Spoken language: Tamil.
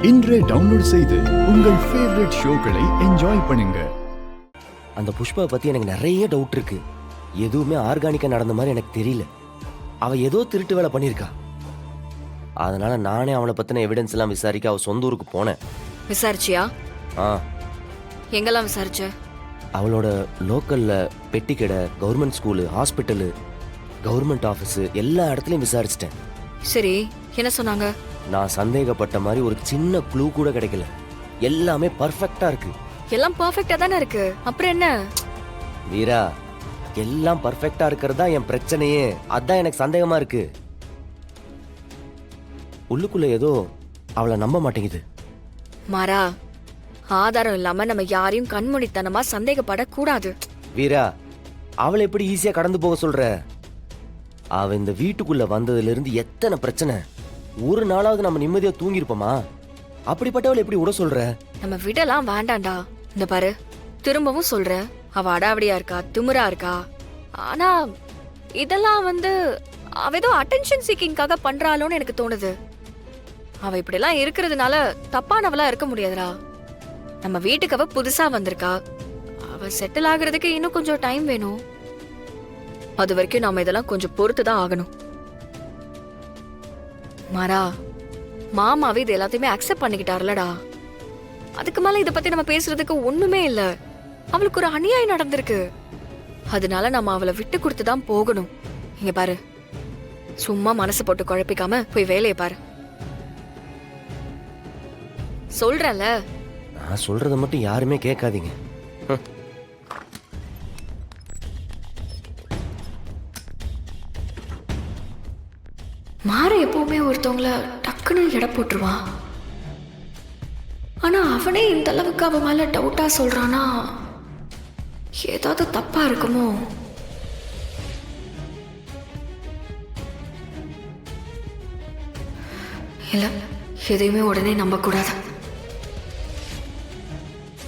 இன்றே டவுன்லோட் செய்து உங்கள் ஃபேவரட் ஷோக்களை என்ஜாய் பண்ணுங்க. அந்த புஷ்பாவை பத்தி எனக்கு நிறைய டவுட் இருக்கு. எதுவுமே ஆர்கானிக்கா நடந்த மாதிரி எனக்கு தெரியல. அவ ஏதோ திருட்டு வேலை பண்ணிருக்கா. அதனால நானே அவளை பத்தின எவிடன்ஸ் எல்லாம் விசாரிக்க அவ சொந்த ஊருக்கு போனேன். விசாரிச்சியா? எங்கெல்லாம் விசாரிச்ச? அவளோட லோக்கல்ல பெட்டி கடை, government school, hospital, government office எல்லா இடத்துலயும் விசாரிச்சிட்டேன். சரி, என்ன சொன்னாங்க? நான் சந்தேகப்பட்ட மாதிரி ஒரு சின்ன க்ளூ கூட கிடைக்கல. எல்லாமே பர்ஃபெக்ட்டா இருக்கு. எல்லாம் பர்ஃபெக்ட்டா தானே இருக்கு, அப்புறம் என்ன? வீரா, எல்லாம் பர்ஃபெக்ட்டா இருக்கிறதா என் பிரச்சனையே. அதான் எனக்கு சந்தேகமா இருக்கு. உள்ளுக்குள்ள ஏதோ அவளை நம்ப மாட்டேங்குது. மாறா, ஆதாரம் இல்லாம நம்ம யாரையும் கண்மூடித்தனமா சந்தேகப்படக்கூடாது. வீரா, அவளை எப்படி ஈஸியா கடந்து போக சொல்ற? அவ இந்த வீட்டுக்குள்ள வந்ததுல இருந்து எத்தனை பிரச்சனை. ஒரு நாளாவது நம்ம நிம்மதியா தூங்கிருப்போமா? அப்படிப்பட்டவளை எப்படி விட சொல்ற? நம்ம விடலாம் வேண்டாண்டா. இந்த பாரு, திரும்பவும் சொல்ற, அவ அடாவடியா இருக்கா, திமிரா இருக்கா. ஆனா இதெல்லாம் அவ ஏதோ அட்டென்ஷன் சீக்கிங்காக பண்றாளோன்னு எனக்கு தோணுது. அவ இப்படி எல்லாம் இருக்கிறதுனால தப்பானவளா இருக்க முடியாதுடா. நம்ம வீட்டுக்கு அவ புதுசா வந்திருக்கா. அவ செட்டில் ஆகுறதுக்கு இன்னும் கொஞ்சம் டைம் வேணும். அது வரைக்கும் நாம இதெல்லாம் கொஞ்சம் பொறுத்துதான் ஆகணும். மாறா, மாமாவே இது எல்லாத்தையுமே அக்செப்ட் பண்ணிக்கிட்டாருலடா. அதுக்கு மேல இத பத்தி நம்ம பேசுறதுக்கு ஒண்ணுமே இல்ல. அவளுக்கு ஒரு அநியாயம் நடந்திருக்கு. அதனால நம்ம அவளை விட்டு கொடுத்துதான் போகணும். இங்க பாரு, சும்மா மனசு போட்டு குழப்பிக்காம போய் வேலையை பாரு. சொல்றல. நான் சொல்றத மட்டும் யாருமே கேட்காதீங்க. மாற எப்பவுமே ஒருத்தவங்கள டக்குன்னு எடை போட்டுருவான். ஆனா அவனே இந்த அளவுக்கு அவன் மேல டவுட்டா சொல்றானா, ஏதாவது தப்பா இருக்குமோ? இல்ல, எதையுமே உடனே நம்ப கூடாது.